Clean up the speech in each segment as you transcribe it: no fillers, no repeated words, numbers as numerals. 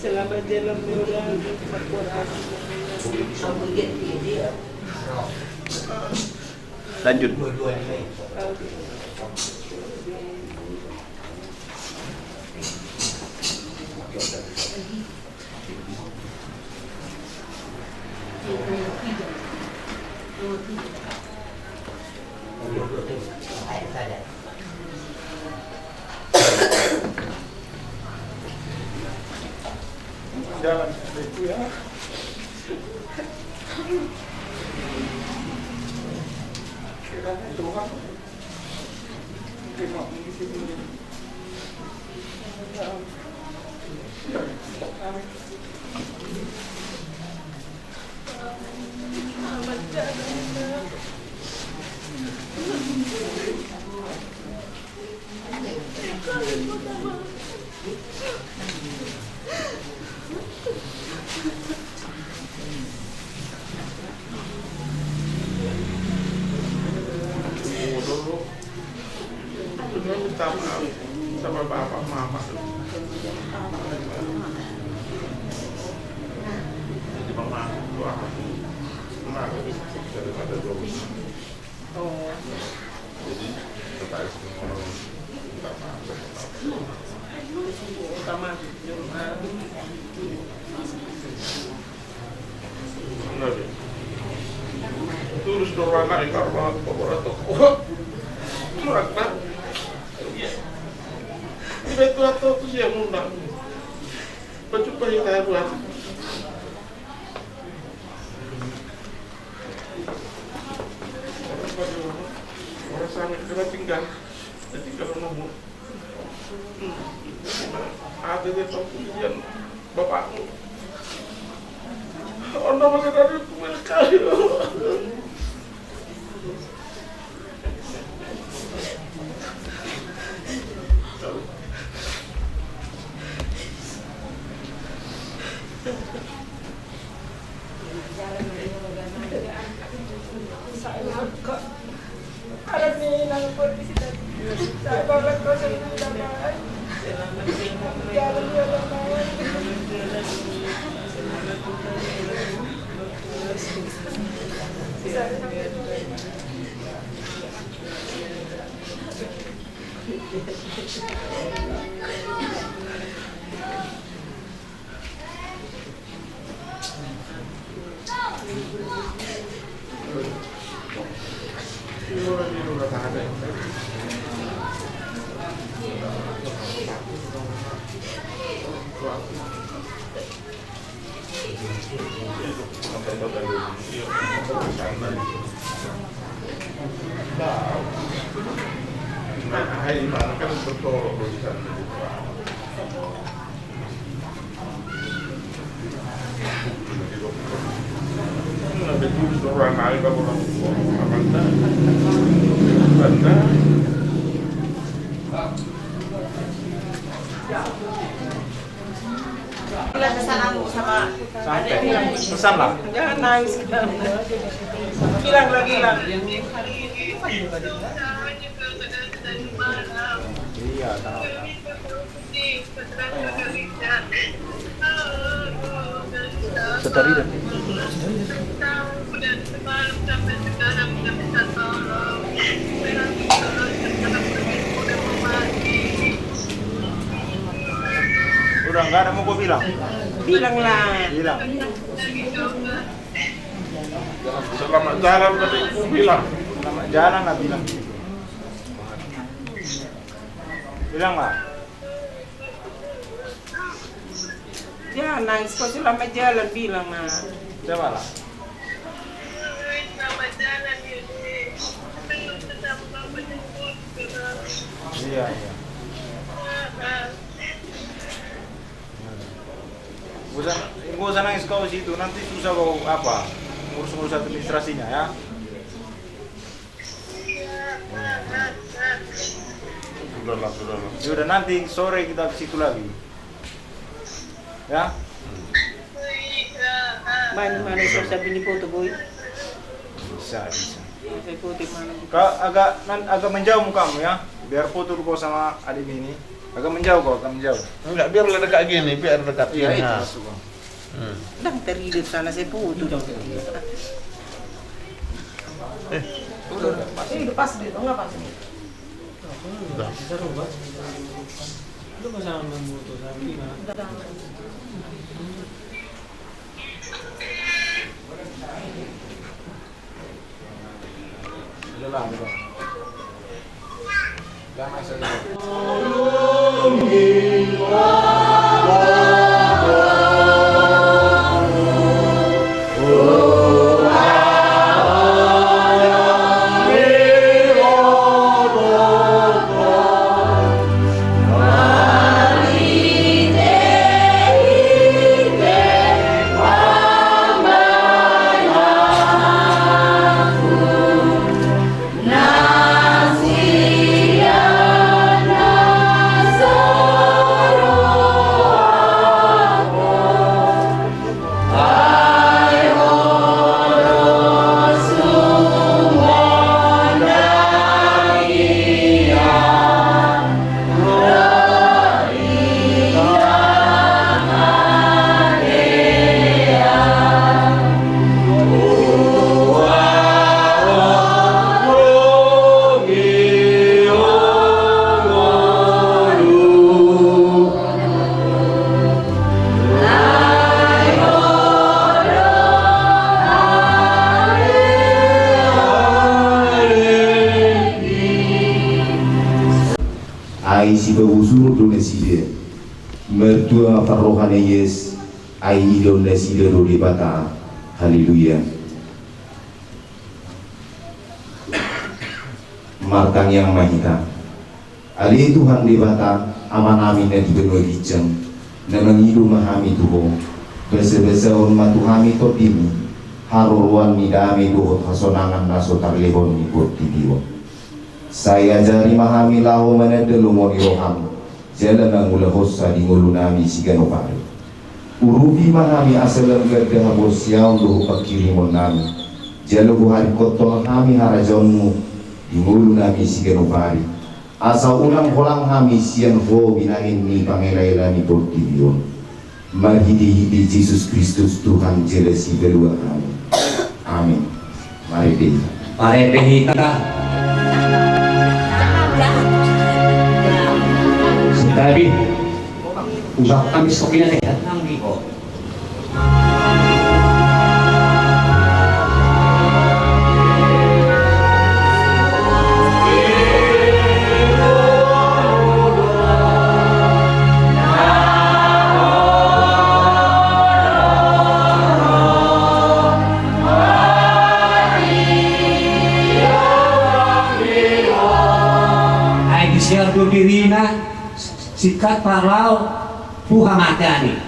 Selamat jalan murah, lanjut. Jalan itu ya. Kira itu kan. Terima kasih. Dulu minta maaf sama bapak mama. Jadi mama itu aku daripada dosa. Oh. Jadi tertarik semua orang minta maaf. Utama terus doang naik karena beberapa mereka itu atau tu siapa undang berjumpa kita buat orang sama kita tinggal nemu ada di pembelian bapakmu orang masih dari pemilik kayu. Hai, mana kan bertolak di sana. Ada tulis orang lain kalau orang Amanda, Banda. Bilang pesan sama Sampai pesan lah. jangan nangis. Bilang lagi bilang. Iya, tahu. Setari dah. Udah enggak ada mau gua bilang. Bilanglah. Bilang. Selamat jalan tadi bilang. Selamat jalan lah bilang. Bilang nggak? Jangan nangis kau selamat jalan bilang lah. Coba lah. Iya, iya. Gak usah nangis kau situ, nanti susah kau apa ngurus-ngurus administrasinya ya. Sudahlah. Sudah nanti sore kita ke situ lagi. Ya? Mana susah bini foto boy. Bisa. Saya foto mana? Kau agak menjauh mukamu ya, biar foto kau sama adik ini. Agak menjauh kau, agak menjauh. Enggak, biar dekat gini, biar dekat. Iya itu masuk kau. Dan terhidup sana saya foto dong. Udah. Ini pas deh, enggak pas. Sudah. Lu masama motor sabi na. Udah lah. Damai saja. Ai si bewusur do neside mertua farrohane yes ai do neside do dibata. Haleluya. Martang yang mahita ali Tuhan dibata aman amin na dibeno liceng na mangidu mahami tuho bese-bese on matuhami to dimi haruruan ni dami duhot hasonangan naso tarlehon ni pot tibiwa. Saya jari mahami lahu menedelu roham jala nangulahos sa dingulu nami sigano pare urufi mahami asalam gerdah bos yaw duhu pakirimon nami jala buhari koto kami harajonmu dingulu nami sigano pare asa ulang holang kami siang ho binahin ni pangelayla ni portibion marhidi-hidi Yesus Kristus Tuhan jala si belua kami. Amin. Mari deh. Pare pehita Tapi usap kami sokina sehat nang liko. Ai disiar do dirina sikat parau puha matani.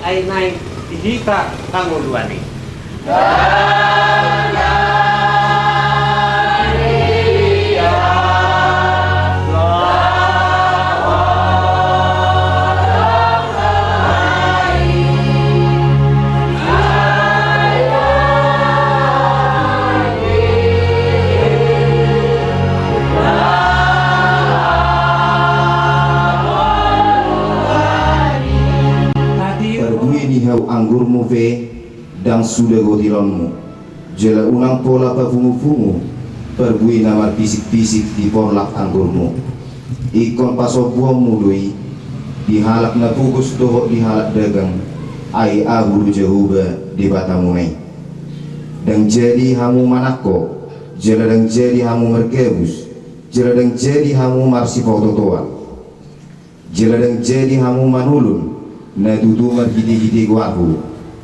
Ai naik hita tanguluani. Anggurmu ve dan sudah gotilonmu jela unang pola pafungu-fungu perbui namar pisik-pisik di porlak anggurmu ikon pasobuammu doi dihalak na pugus dohok dihalak dagang ai aguru Jehovah di batamunai dan jadi hamu manako jela dan jadi hamu merkebus jela dan jadi hamu marsifau totoan jela dan jadi hamu manulun na dudumar gidi-gidi guahu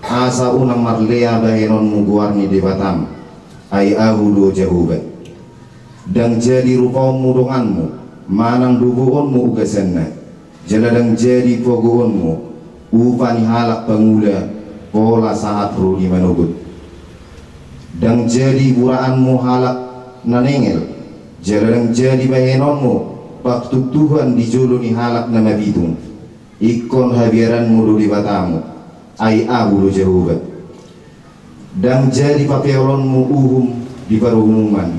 asa unang marlea bahenon muguarni di batam ai ahudu Jehovah dan jadi rupamu donganmu manang dubuonmu ugasenna jeladang jadi pogoonmu upani halak pengula pola saat rudi manugut dan jadi buraanmu halak nanengel jeladang jadi bahenonmu waktu Tuhan dijuluni halak nama bitung ikon habiaranmu di batamu ai abudu Jehovah dan jadi papeolonmu uhum di perumuman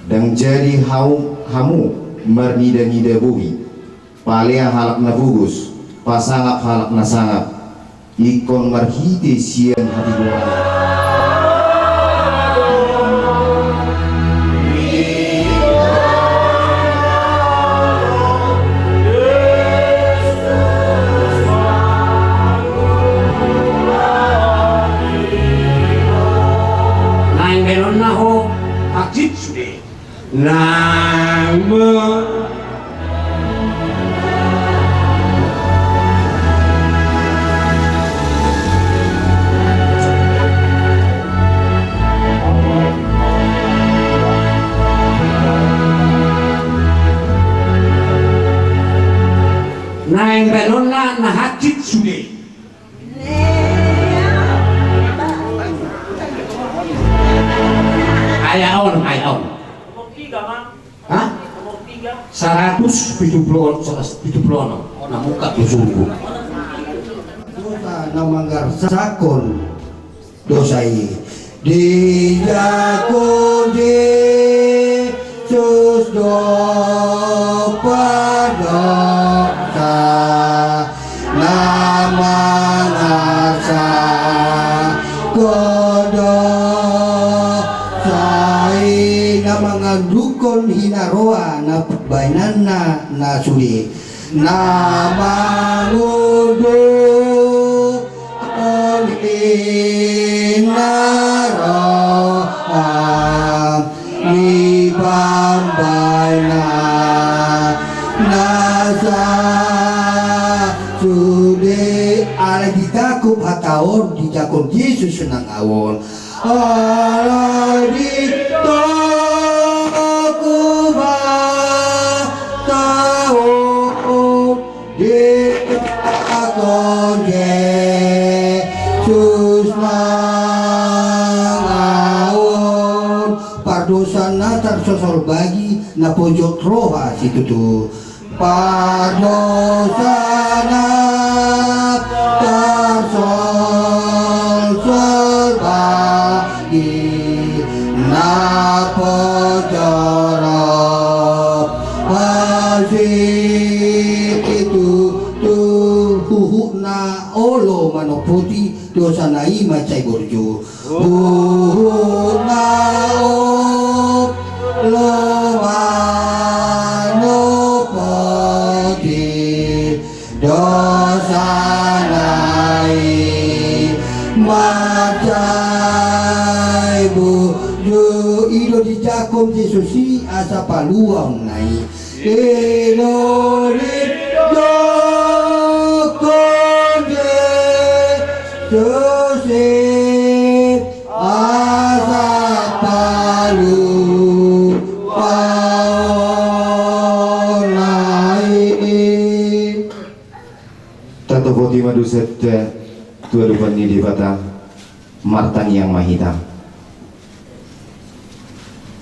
dan jadi hamu marnida-nida buhi palea halak na bugus, pasangap halak na sangap, ikon marhite siyan hati buwan. Naing meron na ho, akjit sude. Nang Naing meron na nahakjit sude. Ayaon. Hah? 170 na muka tusunggu. Dosa na manggarsakon dosai di jakon Yesus do padosa nama nasa kodo sai na mga dukon hinaroa na pagbaynan na suli na mangudo inaroa ibambay na nasa suli ala ditakop hataon di jakon Yesus nang awon ala dito kuba taon di jakon Yesus nang awon pardosan na tarsosol bagi na pojok roha situ tu pardosan na tarsosol bagi na pojok pasik itu huhu na olo manoputi dosa na ima cai borjo huhu na olo manoputi dosa na ima cai borjo ido di jakom Yesusi asa paluang nai ilo ridho konde Yesusi asa palu paunai Tato poti maduset tua dupan ni dibata martan yang mahita.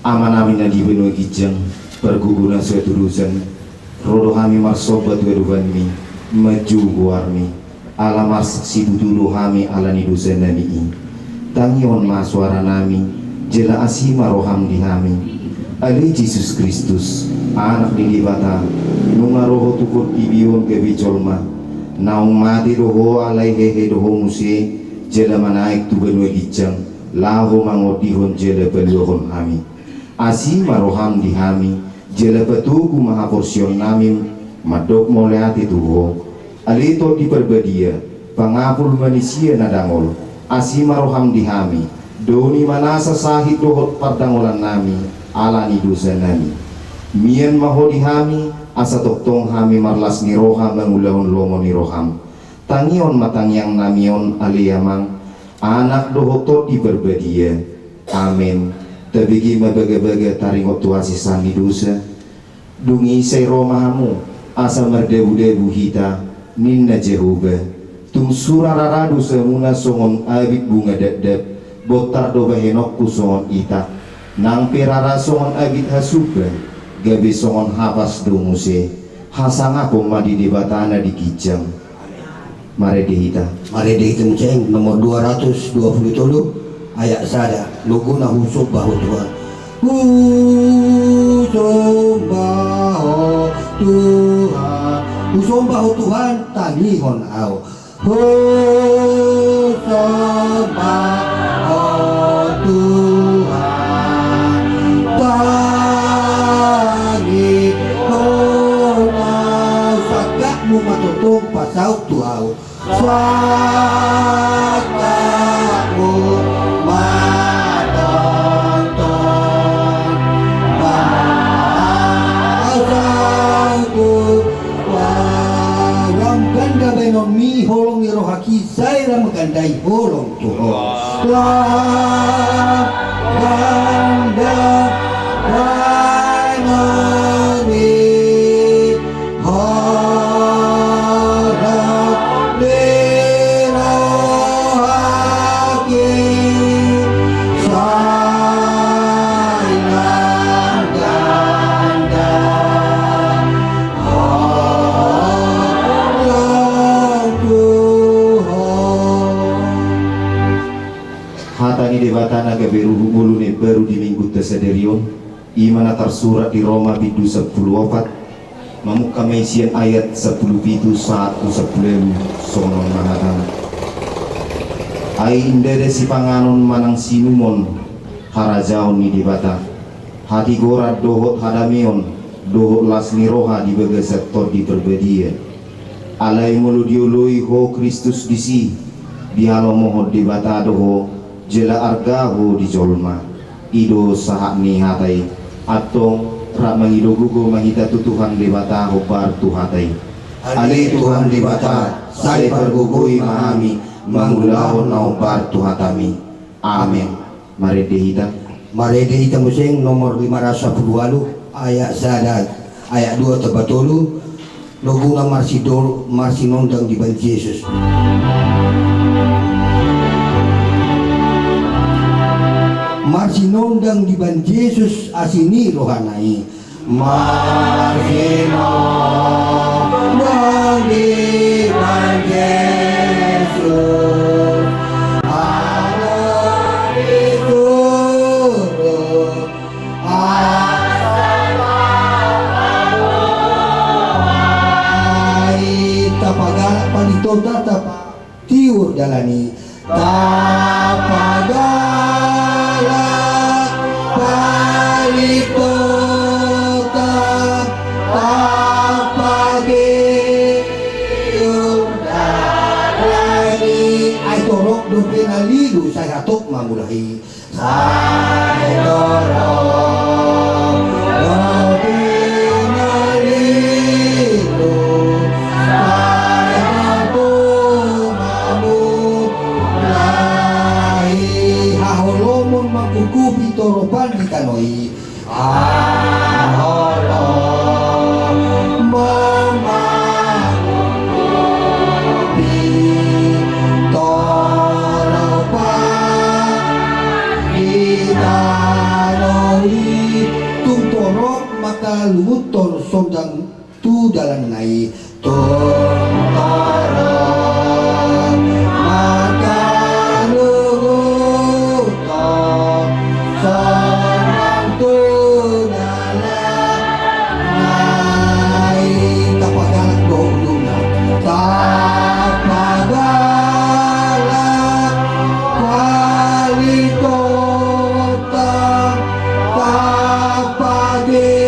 Aman amin na di benua kijeng perguguna suatu dusan rodo hami marsobat tua dupan mi maju guarmi ala marsaksi dulu hami ala ni dusan nami i tangion maswara nami jela asima roham di hami ali Yesus Kristus anak ni dibata nunga roho tukur ibion ke bicolma naung mati roho alai hehe roho musi jela manaik tu benua kijeng laho mangodihon jela beluhon hami asima roham di hami jela petuku maha porsion namim madok moleati tuho alito di perbadia pangapul manusia nadangol asima roham di hami doni manasa sahid dohot pardangolan nami alani dosa nami mien maho di hami asa toktong hami marlas ni roham mangulahon lomo ni roham tangion matangyang namion aliyamang anak dohoto di perbadia amin tabigi mabaga-baga taringot tuasisan ni dosa dungi say romahamu asa merdebu-debu hita ninna Jehovah tung surararadu semuna songon abit bunga dadab botar do bahenokku songon ita nang pirara songon abit hasuba gabe songon hapas do muse hasangako madi di batana di kijang mare dihita Ceng nomor 227 ayat sada lugu na husuk bahu Tuhan husuk bahu Tuhan Usomba ho Tuhan tangihon au. Usomba ho Tuhan tangihon au. Sagakmu matutong pasaw tuaw. Sagakmu mi holong iro haki saya magandai holong tuho la ganda ranoni harap lero haki sayang ganda hatani debata naga beru mulune baru di minggu tesederion imana tersurat di Roma bidu 10 wafat mamuka meisian ayat 10 pitu 1 10 sonon mangadana ai indede si panganon manang sinumon harajaon ni debata hati gora dohot hadamion dohot lasni roha di baga sektor di perbedien alai mulu diului ho Kristus disi dialo mohon debata doho jela argaho di jolma ido sahak ni hatai atong rak mangido gugo mahita tutuhan debata hobar tuhatai ali Tuhan debata saya pergugui mahami mangulahon na hobar tuhatami amin. Mari dehita musing nomor 510 ayat sadat ayat 2 tebatolu loguna marsinondang di ban Yesus. Marsinondang di ban Yesus asini rohanai Marsinondang di ban Yesus ada itu ai tapagala palitota tapa tiur dalani tapagala palipota tapage yurdalani ay torok do pinalilu say hatok mamulahi ay torok do pinalilu say hatok mamulahi haholomon magkukupi toropan di kanoi aholom mamakukupi toropan di kanoi tung torok maka lumutor sondang tu dalan nai tung torok maka lumutor sondang tu dalan nai tapagalak dohduna tapagalak walitota tapageurta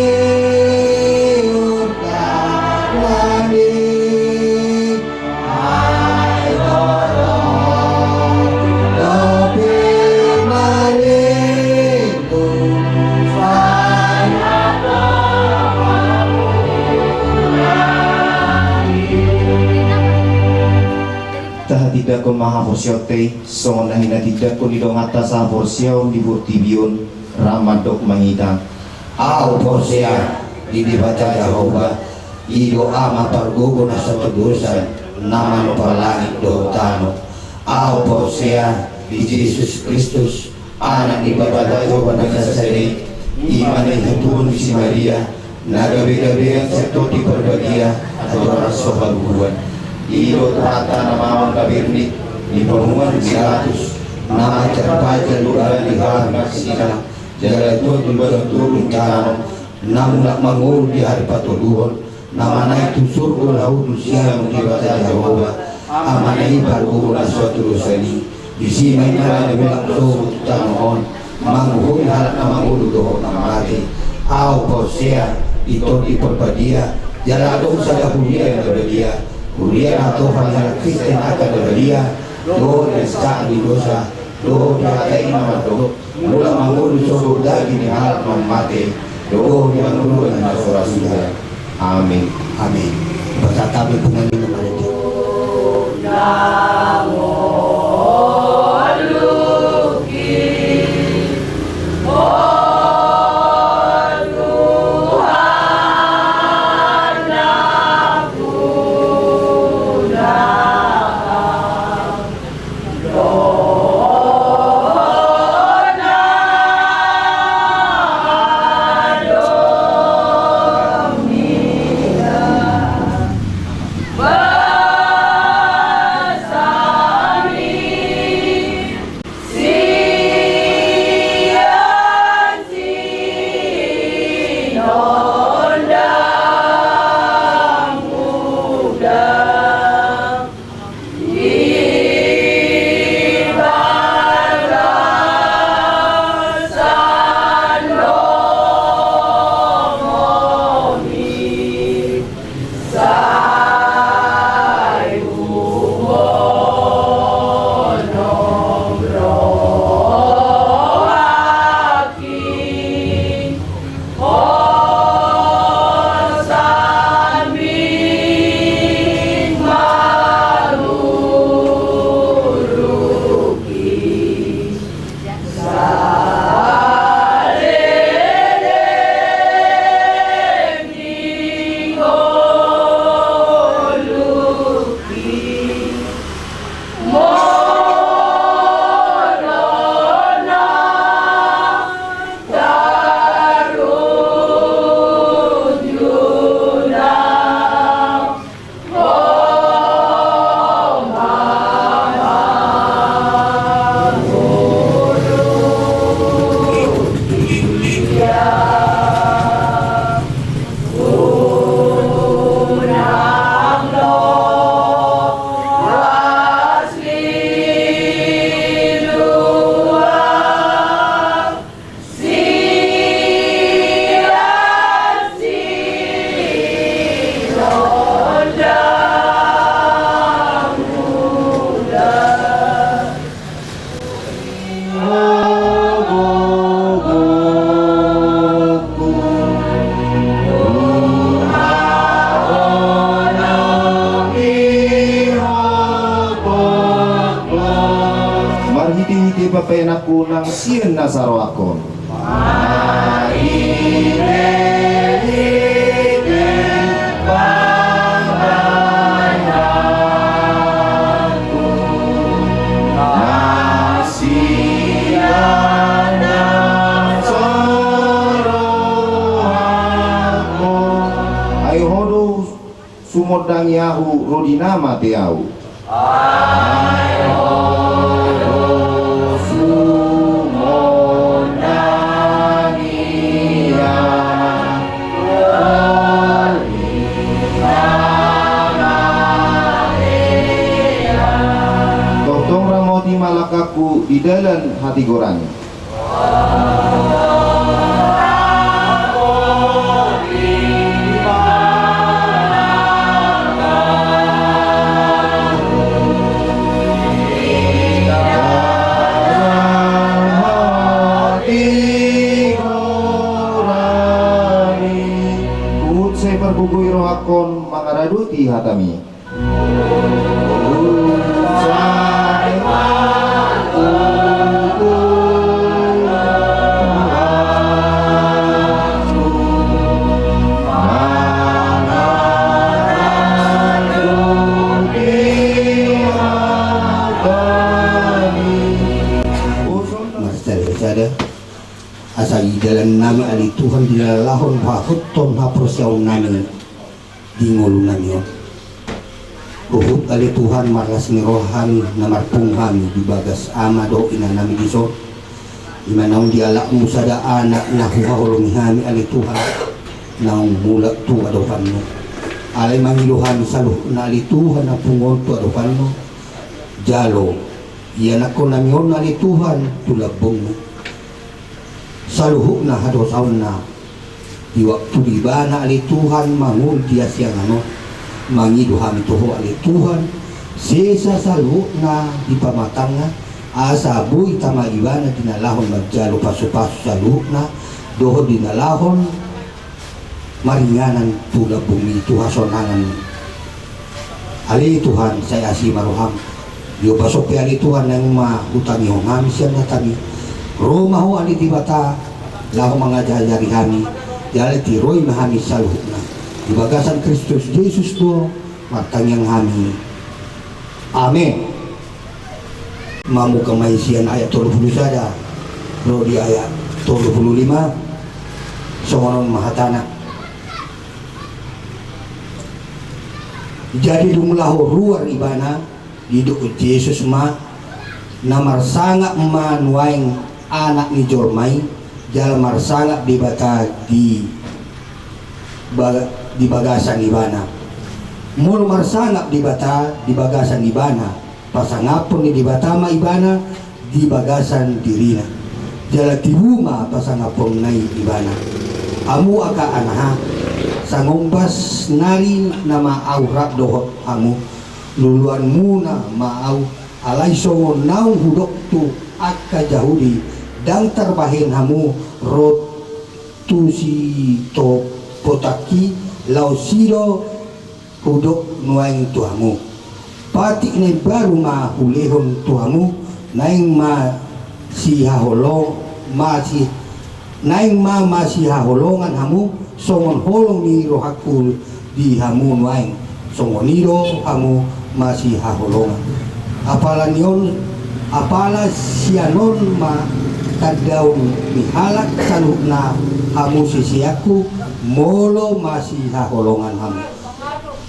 lani ay torok dopinalilu say tah tidak ko maha posyote songon hina tidak ko nidong atas porsiaw di burtibion ramadok mangita au posea di dibaca Yahova ido ama pargugo na sa tegusan naman palangit do tano au posea di Yesus Kristus anak dibaca Yahova nagasasari iman ay hatuon si Maria nagabi-gabi ang sektor di perbagia atau raso baguan ido trata namawang kabirnik di pengumuman Pilatus nama cerpaja luar di halang sila jalan itu turun kanan namun nak mangul di hari patuluhon namanya itu surga lahu tusia mengibata Jehovah amanai bargo na suatu dosani bisi may marami bilang so tanon manghuhul halak na mangulu doho ng mati au posea ito ipolpadia jalado sa dahulia na badia hulia na to halak Kristen akan badia doho na sa di dosa doho na kay naman mula mangulu so dagi ni halak ng mati doho ni mangulu na surasuya. Amin. Amin. Basta kami pengalim ng malaki. Papenaku nang sien nasarwakon. Ayo hodo sumodang yahu rodina mateau. Malakaku di dalam hati goranya. Saya berbugui rohakon mangaraduti hatami. Asal dalam nama ali Tuhan di lalahon hafutton haprosyaun nami di ngulu nami ruhut ali Tuhan marlas ni rohani namar punghami di bagas amado ina nami diso imanaun di alak musada anak nahuha olomihami ali Tuhan naung mulak tu adohanmu alay mangiluhan saluh na alituhan na pungon tu adukan mo jalo iyan ako namiyon na alituhan tulabong mo saluhuk na hadosaw na di waktu di bana alituhan mangun dia siang ano mangiluhan ituho alituhan sesa saluhuk na di pamatang na asa buy tama ibana dinalahon magjalo pasu-pasu saluhuk na doho dinalahon maringanan tula bumi itu hasonangan ali Tuhan saya asih maruham yo pasok pe ali Tuhan yang utangi ngam sian natani rumah ho ali tibata lahu mangajari kami jale ti roy mahami saluhna di bagasan Kristus Yesus do martangyang kami amin. Mamu kemaisian ayat 30 saja Rodi ayat 35 songonon mahatana jadi dumulaho ruar ibana hidup Yesus ma namar sangak manuaing anak ni jormai jalmar sangak dibata di bagasan ibana mul marsangak dibata di bagasan ibana pasangapun ni dibatama ibana di bagasan dirina jala tibuma pasangapun nai ibana amu aka anaha sangombas nari na maaw dohot amu luluan muna maaw alay songon naung hudok tu akka jahudi dang terbahin hamu rot tu si to potaki lau siro hudok nuaing tu hamu pati ni baru ma hulehon tu hamu naing ma si haholong masih naing ma masih haholongan hamu songon holong ni rohakul di hamu nuaing songon niro hamu masih haholongan apala nion apala sianon ma tadaun ni halak salukna hamu sisiaku molo masih haholongan hamu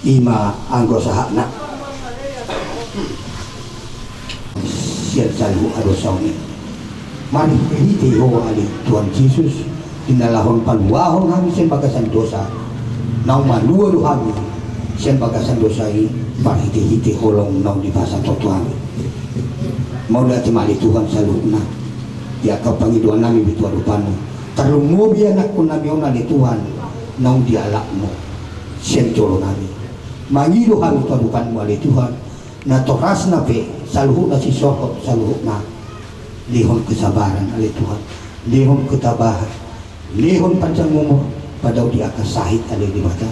ima anggo sahakna sian salu adosawni mari hiti ho ali Tuhan Yesus dinalahon paluahon kami sen bagasan dosa nau malua do kami sen bagasan dosa ini mari hiti holong nau di basa Tuhan mau dati mali Tuhan saluna ya kau pangiduan nami bitu adupanu tarungo bi anak kun nami ona di Tuhan nau di alakmu sen colo nami mangido kami tu adupanmu ali Tuhan na toras na pe saluhuk na si sohot saluhuk na lihon kesabaran ali Tuhan lihon ketabahan lihon panjang umur pada di akas sahid ali di mata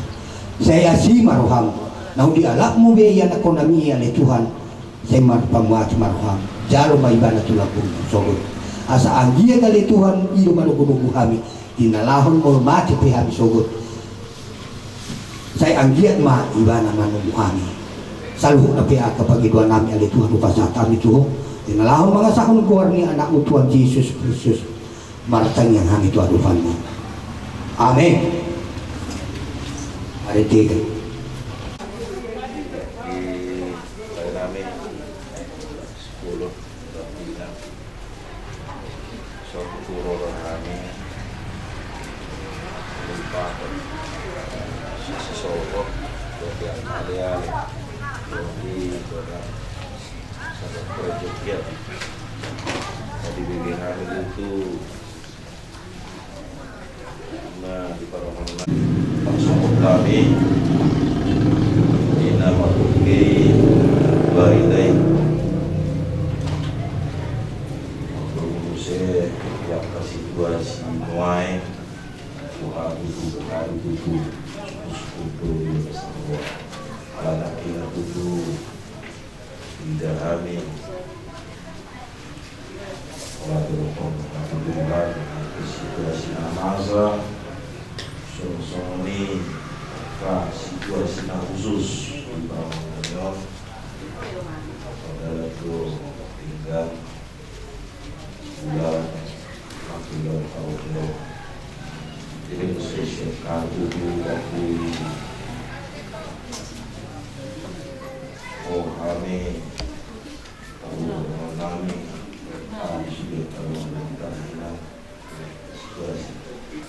saya si maruham nau di alakmu be ya nak konami ali Tuhan saya marpamuat maruham jalo maibana tulapun sogut asa anggia ali Tuhan ido manugunugu kami dinalahon mo mati pe kami sogut saya anggiat ma ibana manugu kami saluhuk na pihak kapag idwa nami ali Tuhan upasatan itu dinalahon mga sakon kuwar ni anak mo Tuhan Jesus Kristus martang yang kami itu adupanmu amin hari tiga di namin 10 bilang so turo kami lupa si solo yang kalian di dalam sangat proyeknya tadi bagi kami itu nah di paranormal langsung kami di nama Tuki Barilai berusai yang kasih situasi muai Tuhan itu anak kita tujuh tidak amin alhamdulillah situasi namaza soni situasi khusus di bawah saudara itu tinggal bulan tahun jadi spesial tujuh dari oh kami tahu kami sudah tahu tentang situasi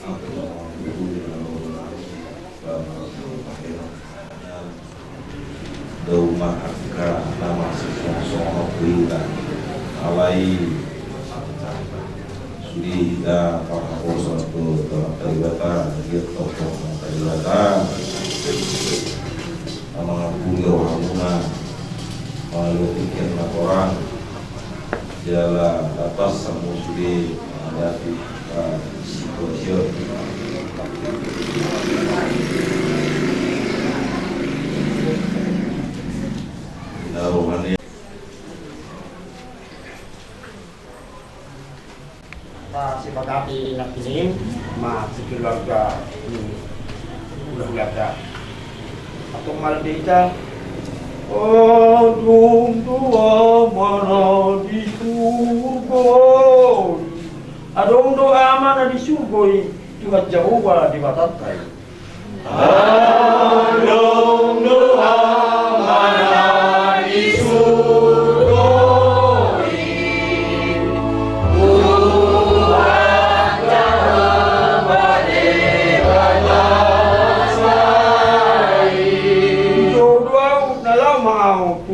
apa yang dulu kami maka nama sosok berita alai sudah para poso tu terlibat dia tokoh terlibat mga puyo hamuna malutikin laporan jala atas samusudi menghadapi situasi naruhannya sipagati nakinim si keluarga keluarga atau malam dia adung doa mana di surga adung doa mana di surga Tuhan Jehovah di batatai adung doa mana di surga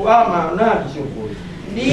mana disyukuri di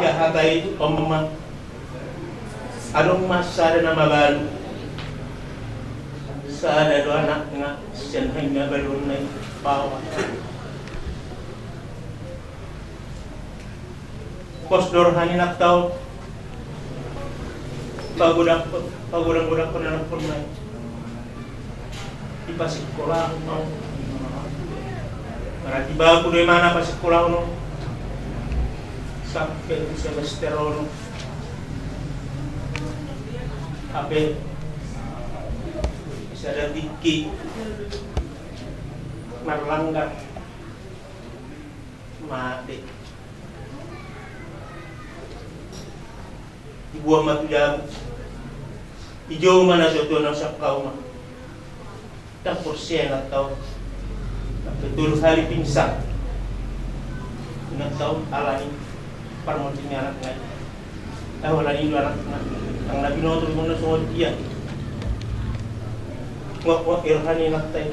ya hatai omong anong masa ada nama baru sada do anak nga siyan nga balon na bawa posdor hanin at tao pagudang ko na lang po na ipasikola ko no marati ba ko doy mana pasikola ko no sampai semester no ape bisa ada tiki marlanggar mati ibuang matu jam hijau mana soto na sa kauma tak porsen atau betul hari pingsan nak tahu alani parmontinya anak lain tahu alani itu anak ang nabinoto mo na sa dia ngok irhani naktay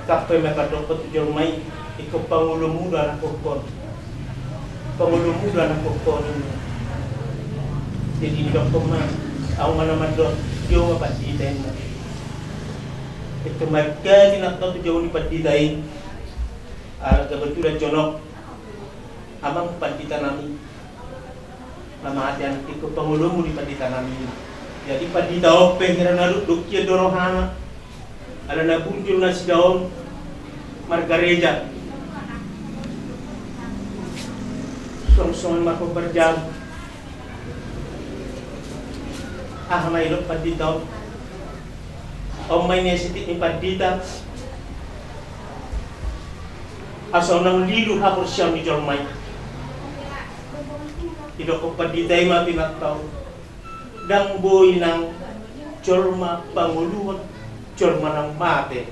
kapay makadokot jormay ikaw pangulo muda na kokon jadi doktor man ang manamadot yung mapatitain mo ito magkadi nakto jauh ni patitain kebetulan jonok amang patitan namin namanya ikut pengulumu di pandita kami. Jadi pandita ope kira naruk kia dorohana. Ada nabunjul nasi daun margareja. Song-songan mako berjam. May ilok pandita. May nesitik ni pandita. Asal nang lilu hapur siyang ni jormay. Tidak ko paditay mapinataw dang boy ng jorma panguluhan jorma ng mate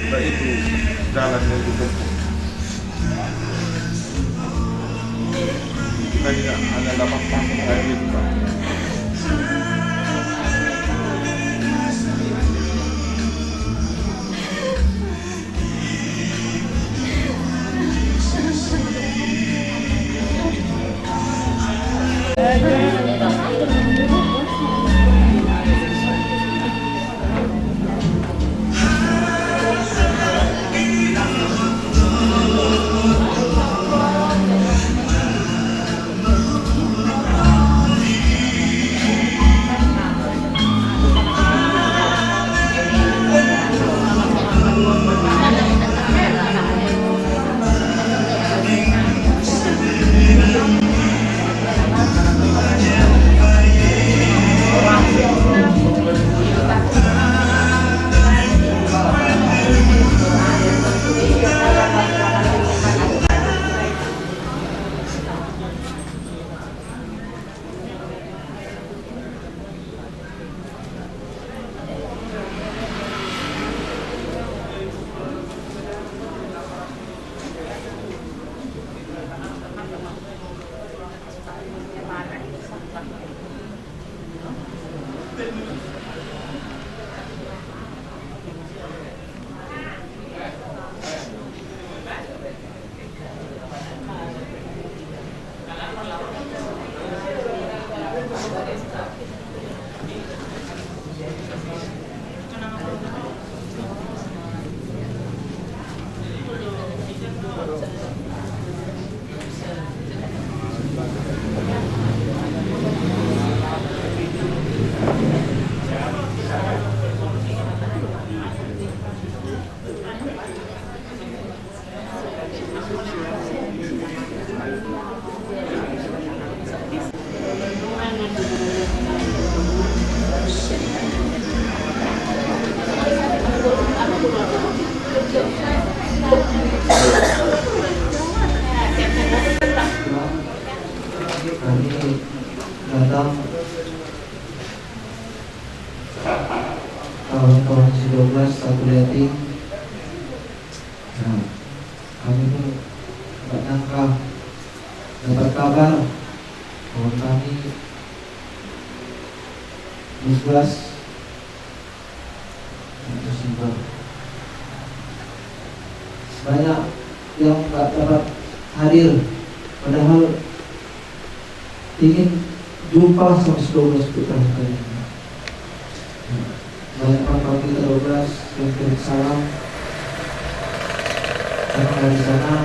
Mbak itu jalan menuju Gempuk. Kita tidak hanya dapat panggung air itu, Pak. Kami datang kawan-kawan C12 satu Leti. Nah, kami pun nggak nyangka dapat kabar bahwa kami musbas musibah. Banyak yang nggak dapat hadir, padahal ingin jumpa sama 12 putra kalian. Banyak orang kita 12 yang kirim salam karena dari sana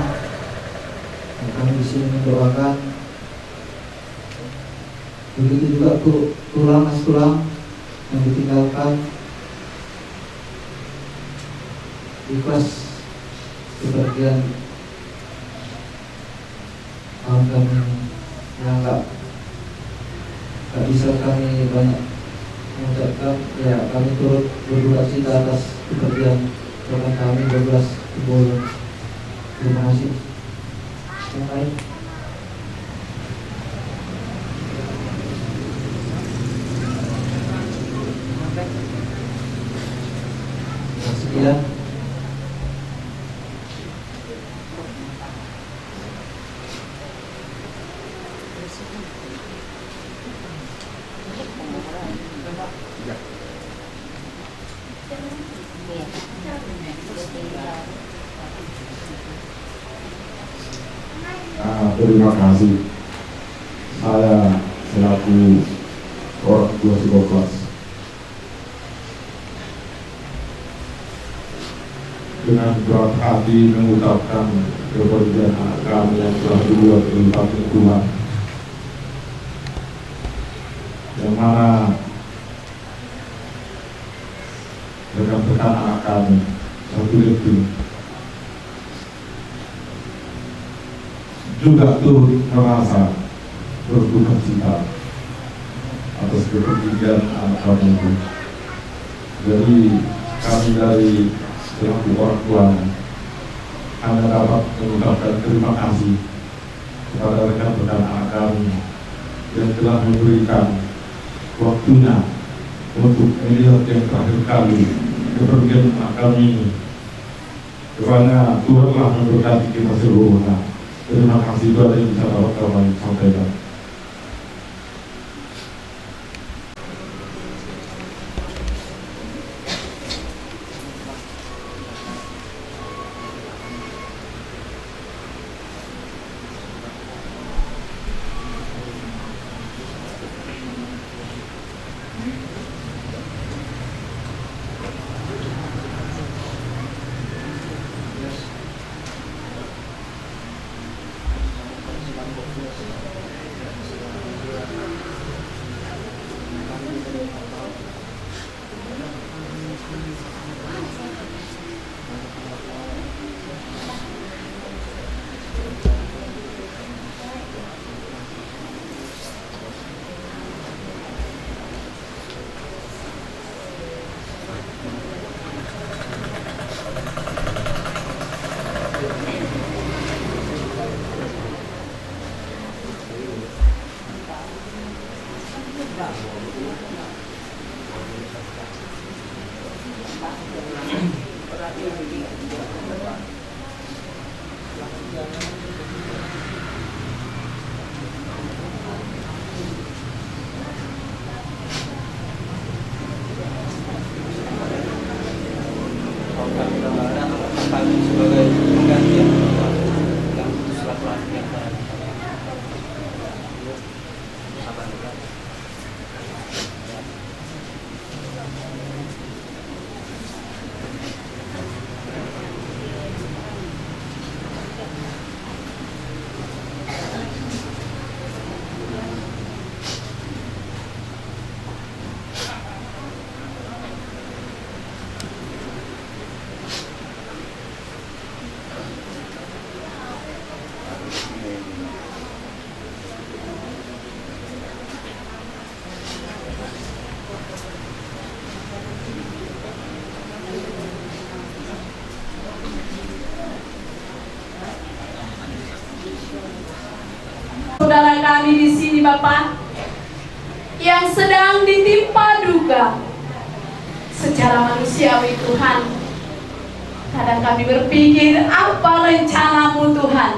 kami di sini mendoakan. Begitu juga tulang yang ditinggalkan, ikhlas kepergian kawan kami yang nggak bisa kami banyak mengucapkan. Ya, kami turut berduka cita atas kepergian rekan kami 12 Ibu. Terima kasih. Yang lain. Sekian. Terima kasih. Saya selaku orang tua psikopas dengan berat hati mengucapkan kepergian anak kami yang telah dibuat oleh takdir Tuhan, yang mana rekan-rekan anak kami satu detik juga turut merasa berduka cita atas kepergian anak kami itu. Jadi kami dari selaku orang tua hanya dapat mengucapkan terima kasih kepada rekan-rekan anak kami yang telah memberikan waktunya untuk melihat yang terakhir kali kepergian anak kami ini. Karena Tuhanlah memberkati kita seluruhnya. Terima kasih Tuhan yang bisa dapat kami sampaikan. Sebagai penggantian yang silaturahmi antara saudara kami di sini Bapak yang sedang ditimpa duka secara manusiawi Tuhan. Kadang kami berpikir apa rencanamu Tuhan,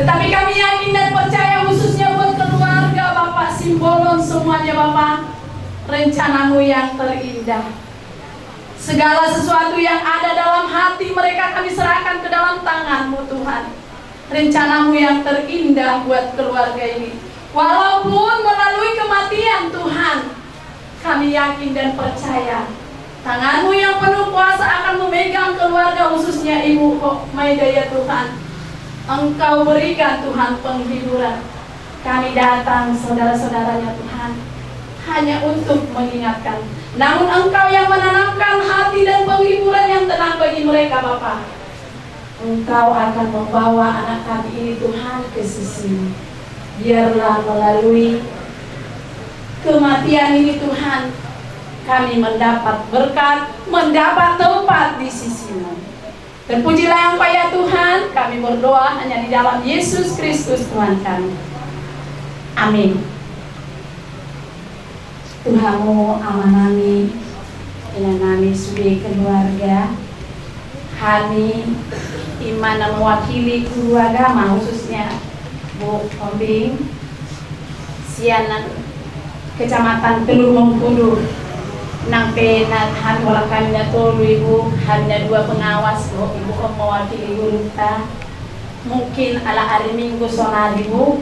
tetapi kami yakin dan percaya khususnya buat keluarga Bapak Simbolon semuanya Bapak, rencanamu yang terindah. Segala sesuatu yang ada dalam hati mereka kami serahkan ke dalam tangan-Mu Tuhan. Rencanamu yang terindah buat keluarga ini, walaupun melalui kematian Tuhan, kami yakin dan percaya tangan-Mu yang penuh kuasa akan memegang keluarga khususnya Ibu Maida ya Tuhan. Engkau berikan Tuhan penghiburan. Kami datang saudara-saudaranya Tuhan hanya untuk mengingatkan, namun Engkau yang menanamkan hati dan penghiburan yang tenang bagi mereka Bapa. Engkau akan membawa anak kami ini Tuhan ke sisi. Biarlah melalui kematian ini Tuhan, kami mendapat berkat, mendapat tempat di sisi-Mu. Terpujilah Engkau ya Tuhan, kami berdoa hanya di dalam Yesus Kristus Tuhan kami. Amin. Tuhanmu amanami, inanami sudi keluarga, kami iman mewakili guru agama khususnya Bu Ombing Sianan Kecamatan Telur Mengkudu nang penat han wala kami na tolu Ibu hanya 2 pengawas Bu Ibu mewakili guru kita mungkin ala hari Minggu sore Ibu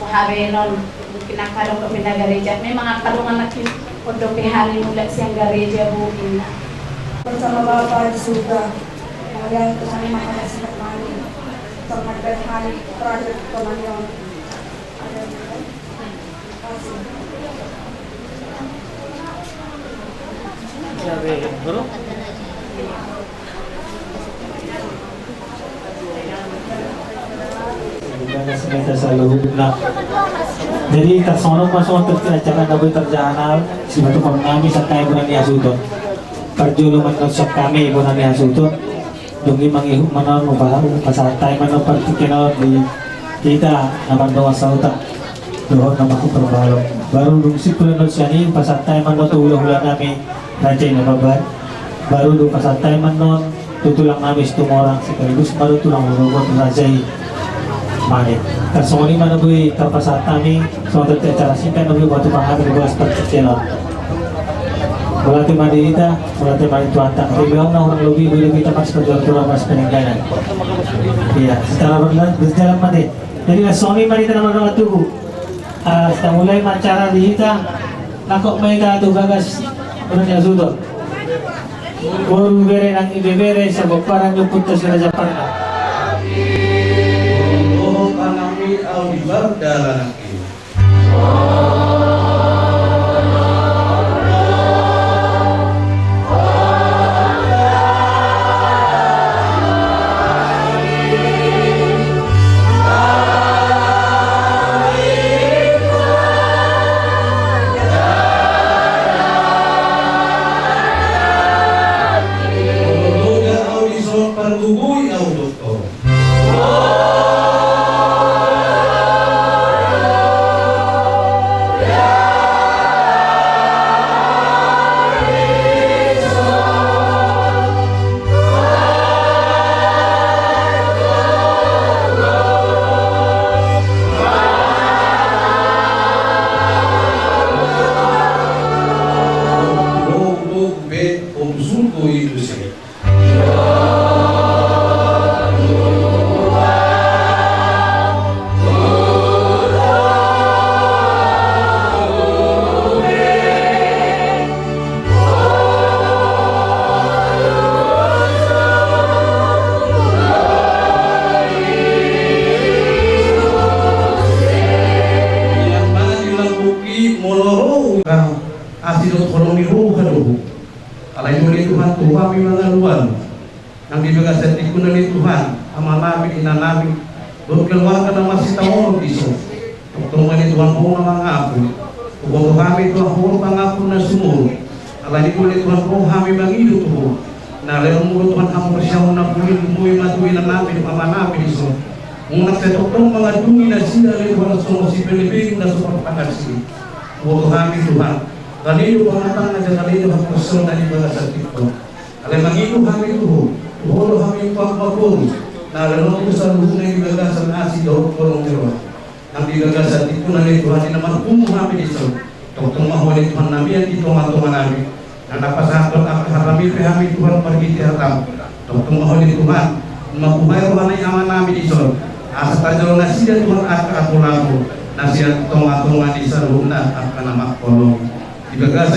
habenon mungkin akarong kami na gereja memang akarong anak untuk hari mulai siang gereja Bu Ina bersama Bapak di surga yang kami maha kasih kami terhadap hari terakhir kematian. Terima kasih. kita selalu hubungan. Jadi tersono masuk acara nabi terjana sebatu kami sakai bulan Yasuton. Perjulu menusuk kami bulan Yasuton. Dungi mangihuk manon baru pasatai manon pertikeno di kita naman doa sauta. Doa namaku perbalok. Baru dungsi pulau siani pasatai manon tulah kami raja nababar. Baru du pasatai manon tutulang namis tumorang sekaligus baru tulang robot rajai. Mane, tersongoni mana bui terpasat kami suatu acara simpan bui waktu panghadir buat seperti channel. Berarti mandi kita, berarti mandi tuanta. Ribuan orang lebih tempat seperti orang mas peninggalan. Iya, secara berjalan mandi. Jadi suami mandi tanah orang tubuh. Setelah mulai acara di kita, nakok mereka tu gagas orangnya sudah. Baru bere nanti bere sebab parang nyuput terus raja parang. Audibar dalam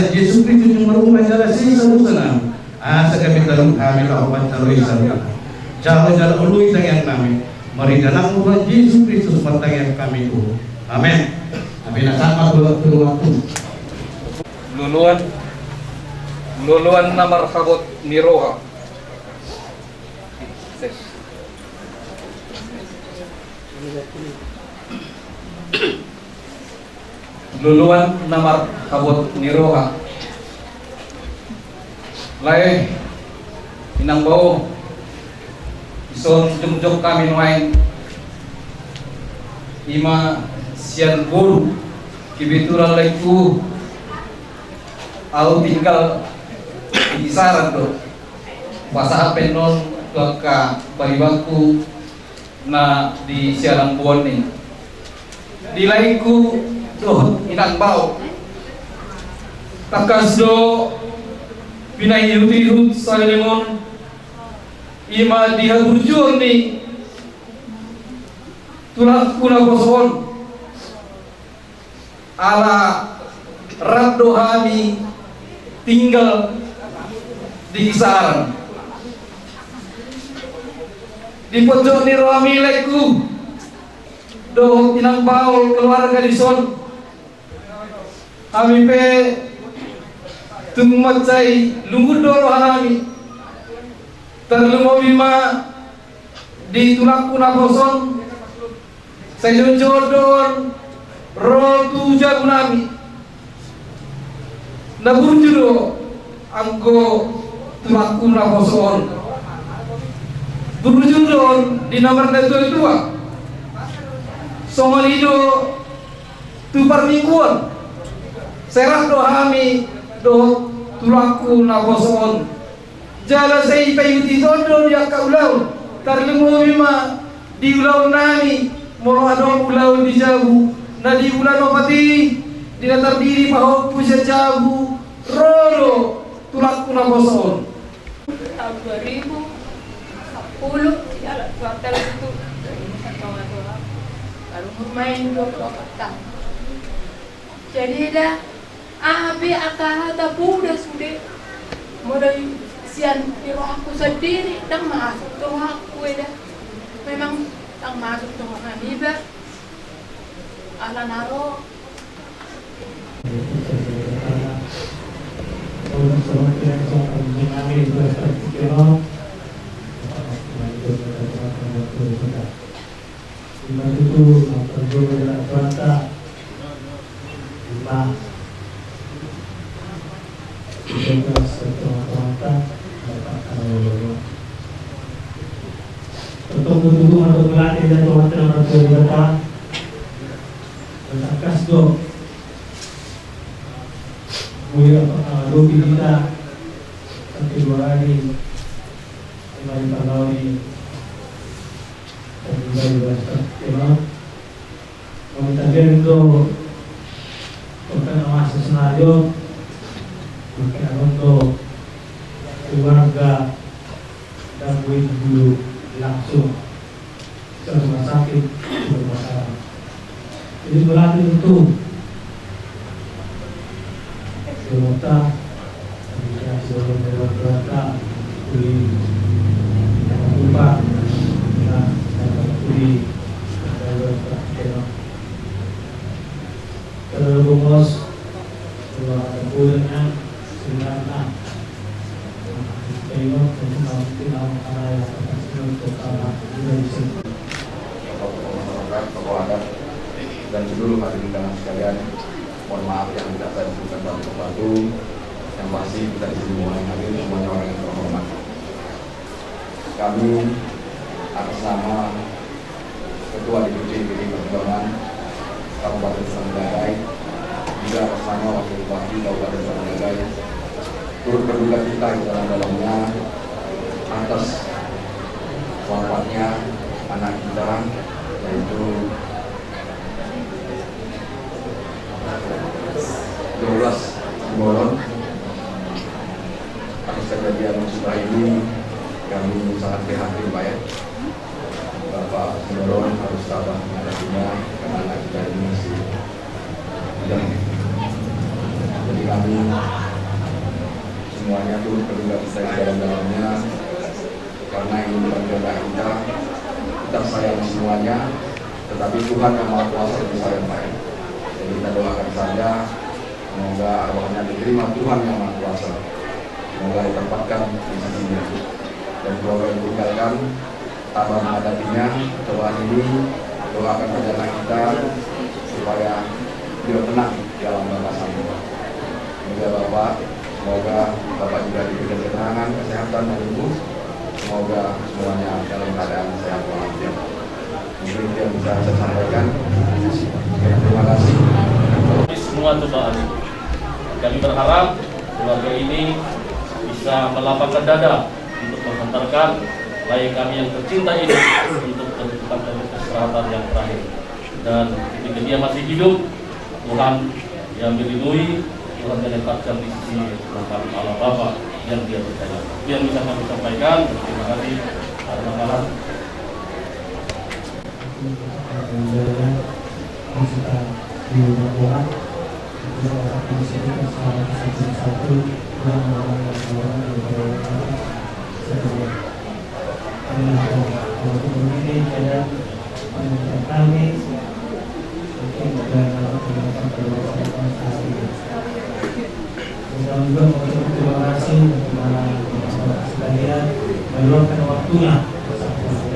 Yesus Kristus yang merubah cara sisa sana. Asa kami dalam kami lakukan terus sana. Jauh-jauh ului yang kami. Mari dalam Tuhan Yesus Kristus matang yang kami itu. Amin. Amin. Sama waktu. Luluan na marhabot ni Roha. Luluan na marhabot ni Roha. Lai inang bau ison jumjuk kami nuain ima sian bulu kibituran laiku au tinggal di kisaran do pasa penon ke paribaku na di sialang buon ni di laiku do inang bau takas do pinahirut sa lemon ima diha burjur ni tulak kuna koson ala raddo hami tinggal di kisaran di pojok ni roami leku do inang baul keluarga di son kami pe tumacai lunggu doro hanami terlumo bima di tulak kuna koson Saya jodoh roh tu jago nami. Nabujuro angko tulaku na kosoon. Burujuro di nomor dua. Songolido tu parmingguan. Serah dohami do tulaku na kosoon. Jala saya payuti todo dia kaulau. Tarlemu bima di ulau nami molo adong ulau di jabu. Na di bulan opati dina terdiri pahok puja jabu roro tulaku na kosoon. Tahun 2010 ya kuartal itu baru bermain 24 tahun. Jadi dah abi akahata budak sudah modal sian di roh aku sendiri dan masuk ke roh aku dah memang tak masuk ke roh kami bah ala naro. Itu terjadi perangkat lima juga perangkat untuk mendukung atau melatih dan perwakilan orang berangkas do mulai lobi kita sampai 2 hari kembali pagawi dan juga dibahas tema komentar do bukan masa senario bukan untuk keluarga dan dulu langsung ke rumah sakit bermasalah. Jadi berarti itu Selota Kemudian Selota Berata Kuli Jangan lupa Jangan kuli Terhubungos Dua Kebunan Sinana Tengok Tentang Tinam Karaya Untuk arah Indonesia tokoh adat dan seluruh hadirin undangan sekalian, mohon maaf yang tidak saya sebutkan satu-satu. Yang pasti kita di sini mulai hadir semuanya orang yang terhormat. Kami atas nama Ketua DPC PDI Perjuangan Kabupaten Sanggarai, juga atas nama Wakil Bupati Kabupaten Sanggarai, turut berduka cita di dalam-dalamnya atas wafatnya anak kita, yaitu 12 Simbolon. Atas kejadian musibah ini kami sangat prihatin Pak ya. Bapak Simbolon harus sabar menghadapinya karena anak kita ini masih muda. Jadi kami semuanya turut berduka cita di dalam-dalamnya karena ini bukan jodoh kita sayang semuanya, tetapi Tuhan yang Maha Kuasa lebih sayang Pak. Jadi kita doakan saja semoga arwahnya diterima Tuhan yang Maha Kuasa, semoga ditempatkan di sisinya, dan semoga ditinggalkan tabah menghadapinya cobaan ini. Doakan saja kita supaya dia tenang dalam batasan. Semoga Bapak, semoga Bapak juga diberikan ketenangan, kesehatan dan ibu. Semoga semuanya dalam keadaan sehat walafiat. Mungkin itu yang bisa saya sampaikan. Terima kasih. Semua cobaan. Kami berharap keluarga ini bisa melapangkan dada untuk menghantarkan layak kami yang tercinta ini untuk kehidupan dan kesehatan yang terakhir. Dan ketika dia masih hidup, Tuhan yang melindungi, Tuhan menempatkan di sisi kami Allah Bapa yang dia percaya. Yang bisa kami sampaikan. Terima kasih. Selamat malam. Juga terima kasih kepada sekalian meluangkan waktunya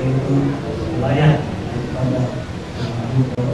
itu layak pada Tuhan.